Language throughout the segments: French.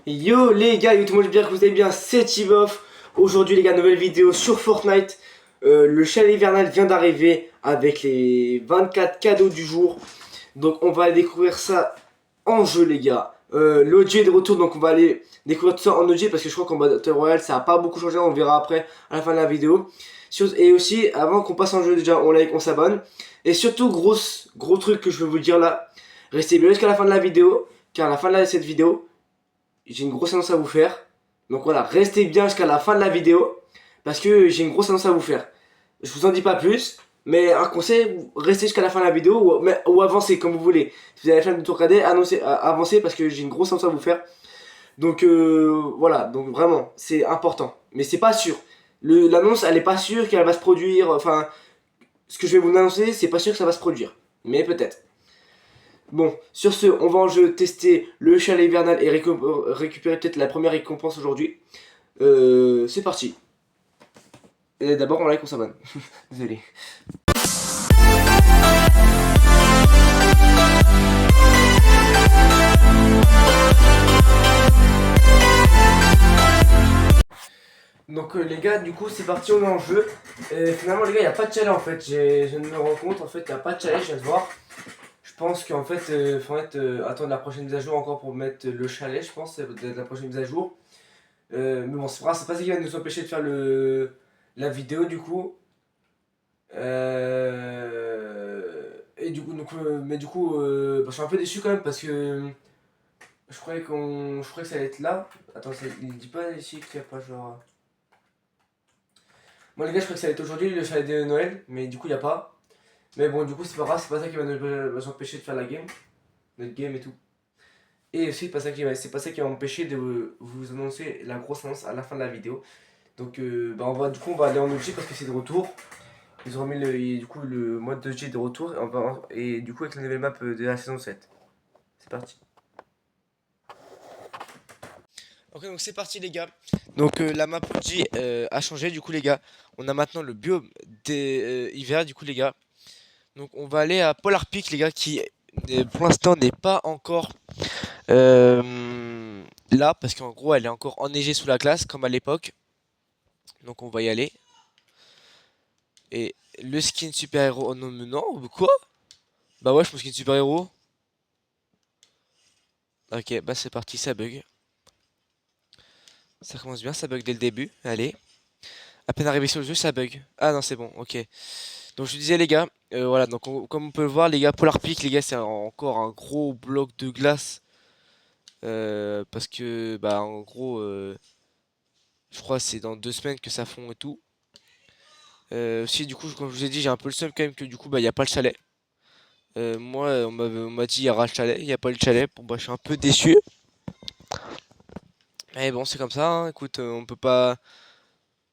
Yo les gars, yo tout le monde, j'espère que vous allez bien, c'est Tibof. Aujourd'hui les gars, nouvelle vidéo sur Fortnite. Le chalet hivernal vient d'arriver avec les 24 cadeaux du jour. Donc on va aller découvrir ça en jeu les gars. L'OG est de retour, donc on va aller découvrir tout ça en OG parce que je crois qu'en Battle Royale ça a pas beaucoup changé, on verra après à la fin de la vidéo. Et aussi, avant qu'on passe en jeu déjà, on like, on s'abonne. Et surtout, gros truc que je veux vous dire là, restez bien jusqu'à la fin de la vidéo, car à la fin de cette vidéo, j'ai une grosse annonce à vous faire. Donc voilà, restez bien jusqu'à la fin de la vidéo parce que j'ai une grosse annonce à vous faire. Je vous en dis pas plus, mais un conseil, restez jusqu'à la fin de la vidéo ou avancez comme vous voulez. Si vous avez fait de tour cadet, avancez parce que j'ai une grosse annonce à vous faire. Donc voilà, donc vraiment, c'est important. Mais c'est pas sûr. L'annonce, elle est pas sûre qu'elle va se produire. Enfin, ce que je vais vous annoncer, c'est pas sûr que ça va se produire. Mais peut-être. Bon, sur ce, on va en jeu tester le chalet hivernal et récupérer peut-être la première récompense aujourd'hui. C'est parti. Et d'abord, on like, on s'abonne. Désolé. Donc les gars, du coup, c'est parti, on est en jeu. Finalement, les gars, il n'y a pas de chalet en fait. Je viens de me rendre compte, en fait, il n'y a pas de chalet, je viens de voir. Je pense qu'en fait, faut attendre la prochaine mise à jour encore pour mettre le chalet, je pense, c'est peut-être la prochaine mise à jour. Mais bon, c'est pas ça qui va nous empêcher de faire la vidéo du coup. Et du coup, mais du coup, bah, je suis un peu déçu quand même parce que je croyais que ça allait être là. Attends, il dit pas ici qu'il n'y a pas genre. Moi les gars, je crois que ça allait être aujourd'hui le chalet de Noël, mais du coup, il n'y a pas. Mais bon, du coup, c'est pas grave, c'est pas ça qui va nous empêcher de faire la game, notre game et tout. Et aussi, c'est pas ça qui va m'empêcher de vous annoncer la grosse annonce à la fin de la vidéo. Donc, bah, du coup, on va aller en OG parce que c'est de retour. Ils ont remis du coup, le mode de G de retour et du coup avec la nouvelle map de la saison 7. C'est parti. Ok, donc c'est parti les gars. Donc la map G a changé du coup les gars. On a maintenant le biome des hiver du coup les gars. Donc on va aller à Polar Peak les gars qui pour l'instant n'est pas encore là parce qu'en gros elle est encore enneigée sous la glace comme à l'époque. Donc on va y aller. Et le skin super héros, oh non mais non, quoi? Bah ouais, je mon skin super héros. Ok, bah c'est parti, ça bug. Ça commence bien, ça bug dès le début. Allez. À peine arrivé sur le jeu, ça bug. Ah non, c'est bon, ok. Donc je disais les gars, voilà, donc comme on peut le voir, les gars, Polar Peak, les gars, c'est encore un gros bloc de glace. Parce que, bah en gros, je crois que c'est dans 2 semaines que ça fond et tout. Aussi, du coup, comme je vous ai dit, j'ai un peu le seum quand même que du coup, bah il n'y a pas le chalet. Moi, on m'a dit il y aura le chalet, il n'y a pas le chalet. Bon, bah je suis un peu déçu. Mais bon, c'est comme ça, hein. Écoute, on peut pas.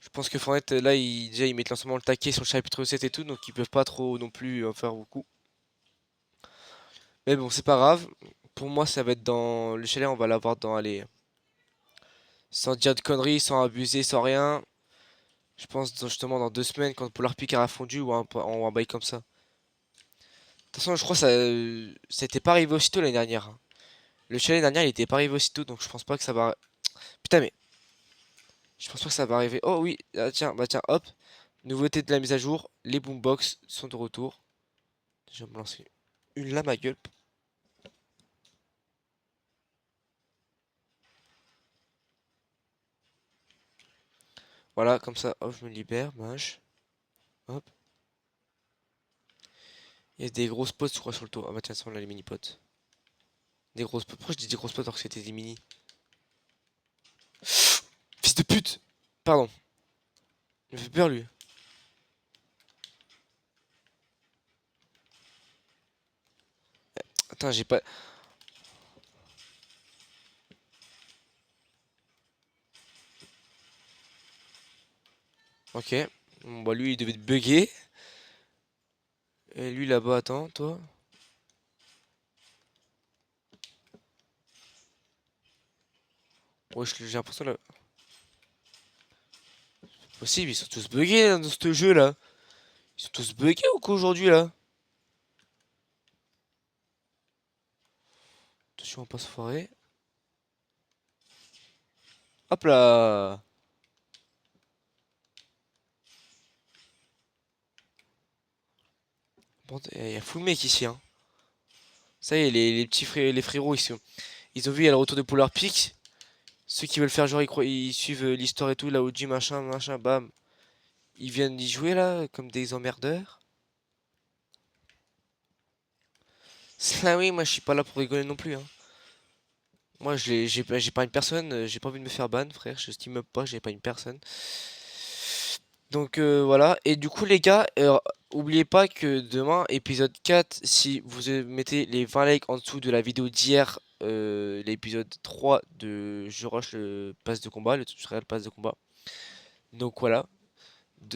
Je pense que Fortnite, là, déjà, ils mettent lancement le taquet sur le chapitre 7 et tout, donc ils peuvent pas trop non plus en faire beaucoup. Mais bon, c'est pas grave. Pour moi, ça va être dans le chalet, on va l'avoir dans, allez, sans dire de conneries, sans abuser, sans rien. Je pense justement dans 2 semaines, quand Polar Peak aura fondu ou un bail comme ça. De toute façon, je crois que ça était pas arrivé aussitôt l'année dernière, hein. Le chalet l'année dernière, il était pas arrivé aussitôt, donc je pense pas que ça va. Putain, mais je pense pas que ça va arriver. Oh oui, ah, tiens, bah tiens, hop. Nouveauté de la mise à jour, les boombox sont de retour. Je vais me lancer une lame à gueule. Voilà, comme ça, hop, je me libère, mâche. Hop. Il y a des grosses potes, je crois, sur le tour. Ah bah tiens, ça, on a les mini-potes. Des grosses potes. Pourquoi je dis des grosses potes alors que c'était des mini? Fils de pute! Pardon. Il me fait peur, lui. Attends, j'ai pas. Ok. Bon, bah lui, il devait être bugué. Et lui, là-bas, attends, toi. Ouais, j'ai l'impression là. Possible, ils sont tous buggés là, dans ce jeu là. Ils sont tous buggés ou quoi aujourd'hui là? Attention, on va pas se foirer. Hop là. Bon, il y a full mec ici, hein. Ça y est, les petits frères, les frérots, ils ont vu, il y a le retour de Polar Peak. Ceux qui veulent faire genre, ils suivent l'histoire et tout, là, OG, machin, machin, bam. Ils viennent y jouer, là, comme des emmerdeurs. Cela, oui, moi, je suis pas là pour rigoler non plus, hein. Moi, j'ai pas une personne, j'ai pas envie de me faire ban, frère. Je steam up pas, j'ai pas une personne. Donc voilà, et du coup les gars, oubliez pas que demain, épisode 4, si vous mettez les 20 likes en dessous de la vidéo d'hier, l'épisode 3 de Je rush le pass de combat, le tutoriel pass de combat. Donc voilà,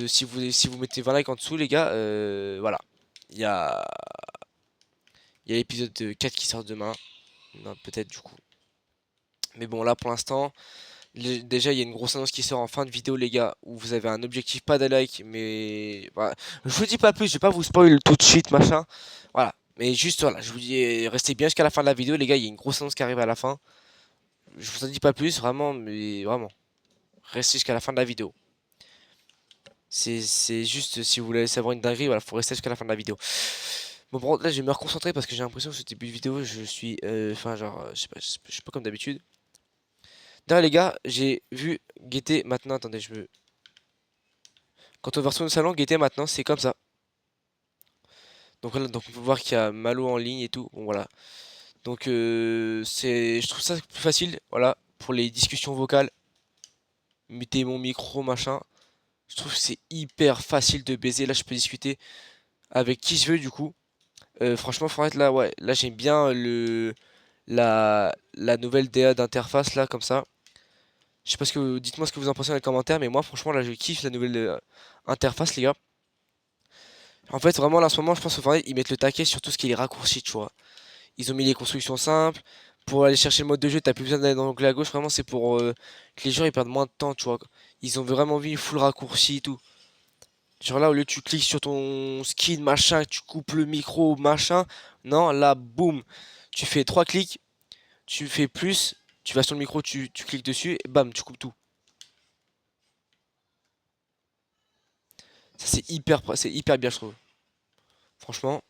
si vous mettez 20 likes en dessous les gars, voilà, il y a, il y a l'épisode 4 qui sort demain, non, peut-être du coup. Mais bon là pour l'instant, déjà, il y a une grosse annonce qui sort en fin de vidéo, les gars, où vous avez un objectif pas de like, mais voilà. Je vous dis pas plus, je vais pas vous spoil tout de suite, machin. Voilà. Mais juste, voilà, je vous dis, restez bien jusqu'à la fin de la vidéo, les gars, il y a une grosse annonce qui arrive à la fin. Je vous en dis pas plus, vraiment, mais vraiment. Restez jusqu'à la fin de la vidéo. C'est juste, si vous voulez savoir une dinguerie, voilà, faut rester jusqu'à la fin de la vidéo. Bon, bon, là, je vais me reconcentrer parce que j'ai l'impression que ce début de vidéo, je suis, enfin, genre, je sais pas comme d'habitude. D'ailleurs, les gars, j'ai vu guetter maintenant, attendez, quand on va retourner au salon, guetter maintenant, c'est comme ça. Donc voilà, donc on peut voir qu'il y a Malo en ligne et tout. Bon voilà. Donc je trouve ça plus facile, voilà, pour les discussions vocales. Mettez mon micro, machin. Je trouve que c'est hyper facile de baiser. Là, je peux discuter avec qui je veux du coup. Franchement, Fortnite là, ouais, là j'aime bien la nouvelle DA d'interface là, comme ça. Je sais pas dites-moi ce que vous en pensez dans les commentaires, mais moi franchement là je kiffe la nouvelle interface les gars. En fait, vraiment là en ce moment, je pense que Fortnite ils mettent le taquet sur tout ce qui est raccourci, tu vois. Ils ont mis les constructions simples. Pour aller chercher le mode de jeu, t'as plus besoin d'aller dans l'onglet à gauche. Vraiment, c'est pour que les gens ils perdent moins de temps, tu vois. Ils ont vraiment mis full raccourci et tout. Genre là, au lieu de tu cliques sur ton skin, machin, tu coupes le micro, machin. Non, là, boum. Tu fais trois clics, tu fais plus, tu vas sur le micro, tu cliques dessus, et bam, tu coupes tout. Ça, c'est hyper bien, je trouve. Franchement,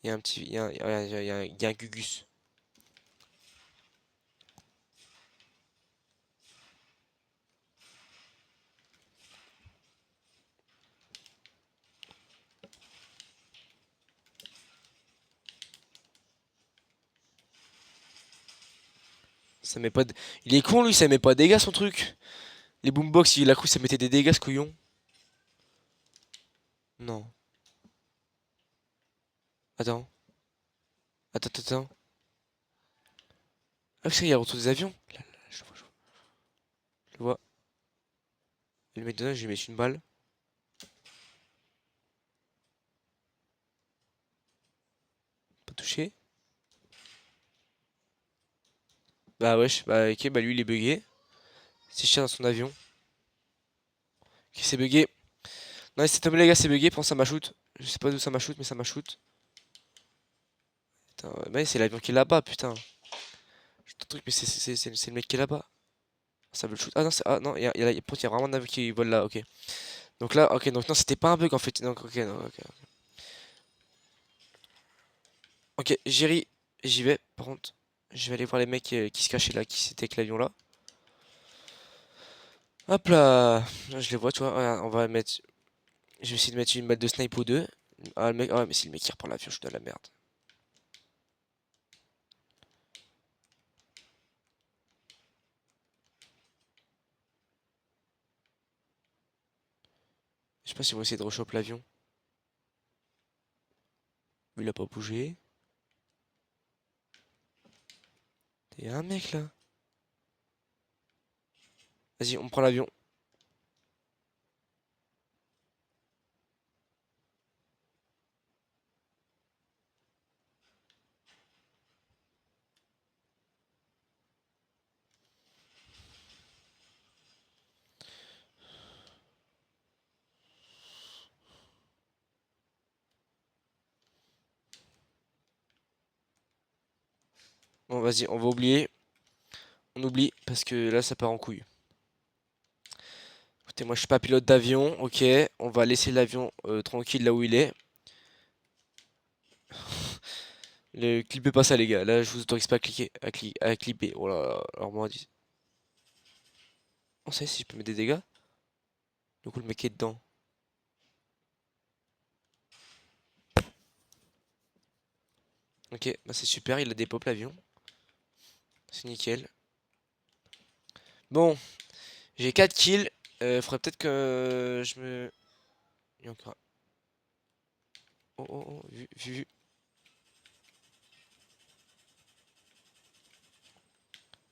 il y a un petit. Il y a un Gugus. Ça met pas de... Il est con, lui, ça met pas de dégâts, son truc. Les boombox, il a cru que ça mettait des dégâts, ce couillon. Non. Attends. Attends. Ah, ça, il y a le retour des avions. Là, je le vois, je le vois. Et le mec dedans, je lui mets une balle. Pas touché. Bah, wesh. Bah, ok, bah, lui, il est bugué. C'est cher dans son avion. Ok, c'est bugué. Non, c'est tombé, les gars, c'est bugué. Pense à ma shoot. Je sais pas d'où ça m'a shoot, mais ça m'a shoot. Putain, ouais, bah, c'est l'avion qui est là-bas, putain. Je te truc, mais c'est le mec qui est là-bas. Ça veut le shoot. Ah, non, il y a vraiment un avion qui vole là, ok. Donc là, ok, donc non, c'était pas un bug en fait. Donc, ok, non, ok. Ok, j'y vais. Par contre, je vais aller voir les mecs qui se cachaient là, qui c'était avec l'avion là. Hop là, je les vois, tu vois. Regarde, on va mettre. Je vais essayer de mettre une balle de snipe ou deux. Ah, le mec, ah, mais c'est le mec qui reprend l'avion, je suis dans la merde. Je sais pas si on va essayer de rechoper l'avion. Il a pas bougé. Il y a un mec là. Vas-y, on prend l'avion. Bon, vas-y, on va oublier. On oublie, parce que là, ça part en couille. Écoutez, moi, je suis pas pilote d'avion. Ok, on va laisser l'avion tranquille là où il est. Le clippez pas ça, les gars. Là, je vous autorise pas à cliquer, à clipper. Oh là là, alors moi, on sait si je peux mettre des dégâts. Du coup, le mec est dedans. Ok, bah c'est super, il a des pop l'avion. C'est nickel. Bon, j'ai 4 kills. Faudrait peut-être que je me... Il y a encore... Oh, oh, oh, vu.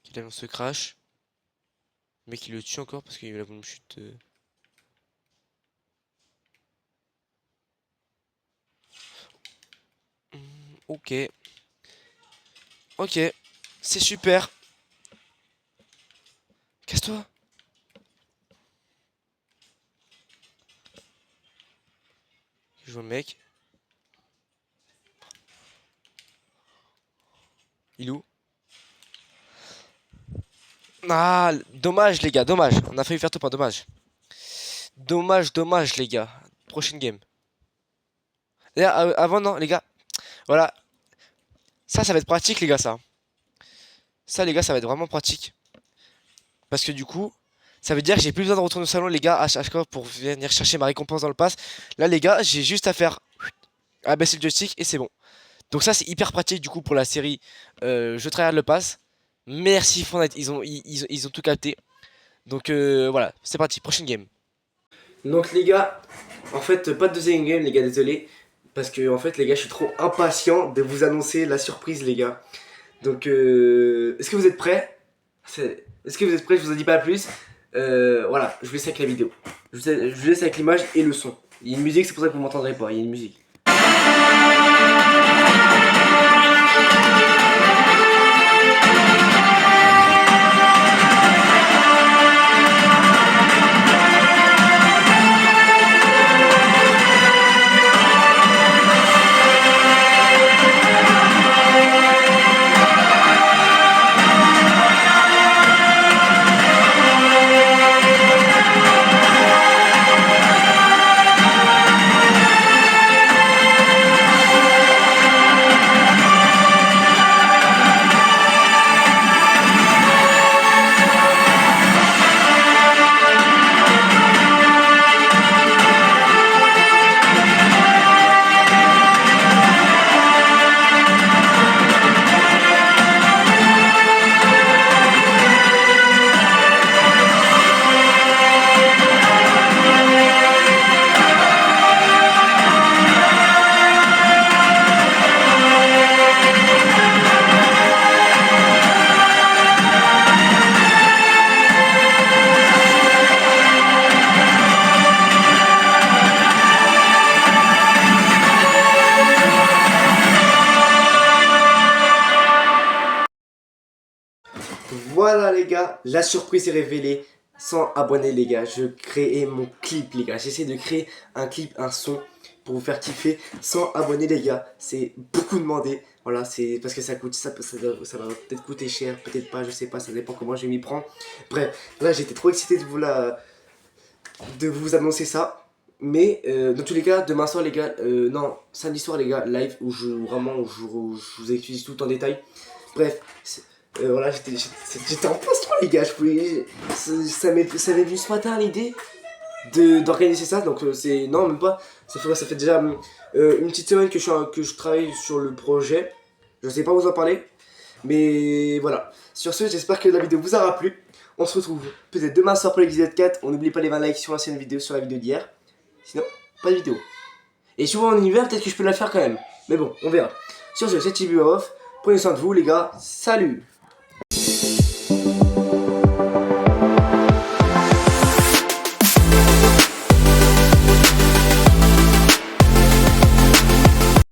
Que l'avion se crash. Le mec, il le tue encore parce qu'il a voulu me chute. Ok. Ok. C'est super. Casse-toi. Je vois le mec. Il est où? Ah, dommage les gars, dommage. On a failli faire tout pas, dommage. Dommage les gars. Prochaine game. D'ailleurs, avant non les gars. Voilà. Ça va être pratique les gars ça. Ça les gars, ça va être vraiment pratique. Parce que du coup, ça veut dire que j'ai plus besoin de retourner au salon les gars à chaque fois pour venir chercher ma récompense dans le pass. Là les gars, j'ai juste à faire abaisser le joystick et c'est bon. Donc ça c'est hyper pratique du coup pour la série Je travaille le pass. Merci Fortnite, ils ont tout capté. Donc voilà, c'est parti, prochaine game. Donc les gars, en fait pas de deuxième game les gars, désolé. Parce que en fait les gars, je suis trop impatient de vous annoncer la surprise les gars. Donc est-ce que vous êtes prêts? Est-ce que vous êtes prêts? Je vous en dis pas plus. Voilà, je vous laisse avec la vidéo. Je vous laisse avec l'image et le son. Il y a une musique, c'est pour ça que vous m'entendrez pas, il y a une musique. Voilà les gars, la surprise est révélée. 100 abonnés les gars, je crée mon clip les gars. J'essaie de créer un clip, un son pour vous faire kiffer. 100 abonnés les gars, c'est beaucoup demandé. Voilà, c'est parce que ça coûte, ça va peut-être coûter cher, peut-être pas, je sais pas, ça dépend comment je vais m'y prendre. Bref, là j'étais trop excité de vous annoncer ça. Mais dans tous les cas, demain soir les gars, non, samedi soir les gars, live où je vous explique tout en détail. Bref, voilà, j'étais en poste 3 les gars, ça m'est venu ce matin l'idée d'organiser ça, donc c'est, non même pas, ça fait déjà une petite semaine que je travaille sur le projet, je sais pas vous en parler, mais voilà. Sur ce, j'espère que la vidéo vous aura plu, on se retrouve peut-être demain soir pour l'épisode 4, on n'oublie pas les 20 likes sur l'ancienne vidéo, sur la vidéo d'hier, sinon, pas de vidéo. Et souvent en hiver, peut-être que je peux la faire quand même, mais bon, on verra. Sur ce, c'est TB Off, prenez soin de vous les gars, salut!